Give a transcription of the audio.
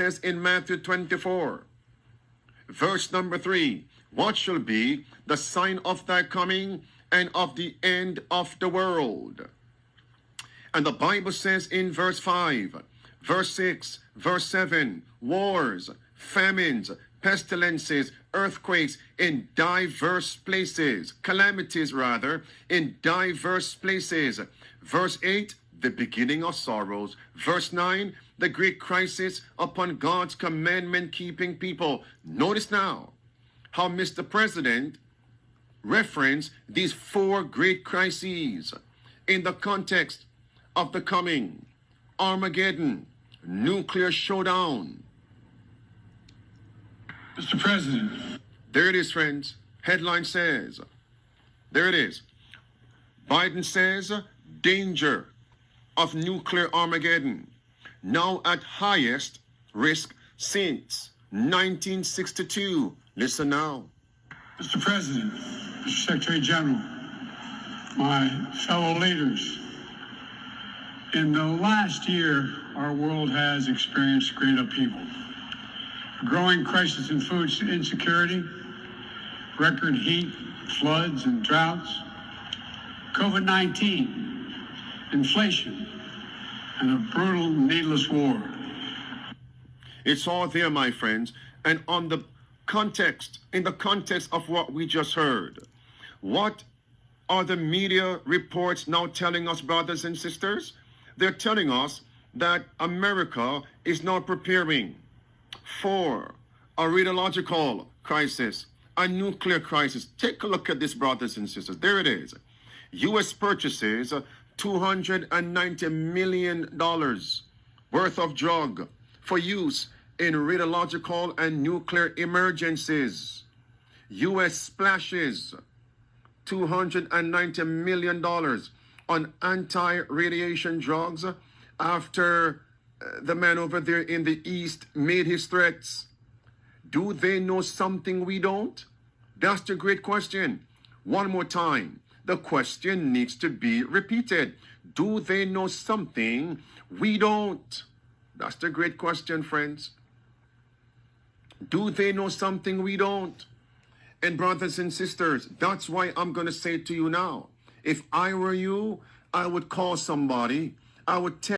says in Matthew 24, verse number 3, what shall be the sign of thy coming and of the end of the world? And the Bible says in verse 5, verse 6, verse 7, wars, famines, pestilences, earthquakes in diverse places, calamities rather, in diverse places. Verse 8, the beginning of sorrows. Verse 9, the great crisis upon God's commandment-keeping people. Notice now how Mr. President referenced these four great crises in the context of the coming Armageddon, nuclear showdown. Mr. President. There it is, friends. Headline says, there it is. Biden says, danger of nuclear Armageddon, now at highest risk since 1962. Listen now. Mr. President, Mr. Secretary General, my fellow leaders, in the last year, our world has experienced great upheaval. A growing crisis in food insecurity, record heat, floods, and droughts, COVID-19, inflation, and a brutal, needless war. It's all there, my friends. And in the context of what we just heard, what are the media reports now telling us, brothers and sisters? They're telling us that America is now preparing for a radiological crisis, a nuclear crisis. Take a look at this, brothers and sisters. There it is. U.S. purchases $290 million worth of drug for use in radiological and nuclear emergencies. U.S. splashes $290 million on anti-radiation drugs after the man over there in the East made his threats. Do they know something we don't? That's the great question. One more time. The question needs to be repeated. Do they know something we don't? That's the great question, friends. Do they know something we don't? And brothers and sisters, that's why I'm going to say to you now, if I were you, I would call somebody. I would tell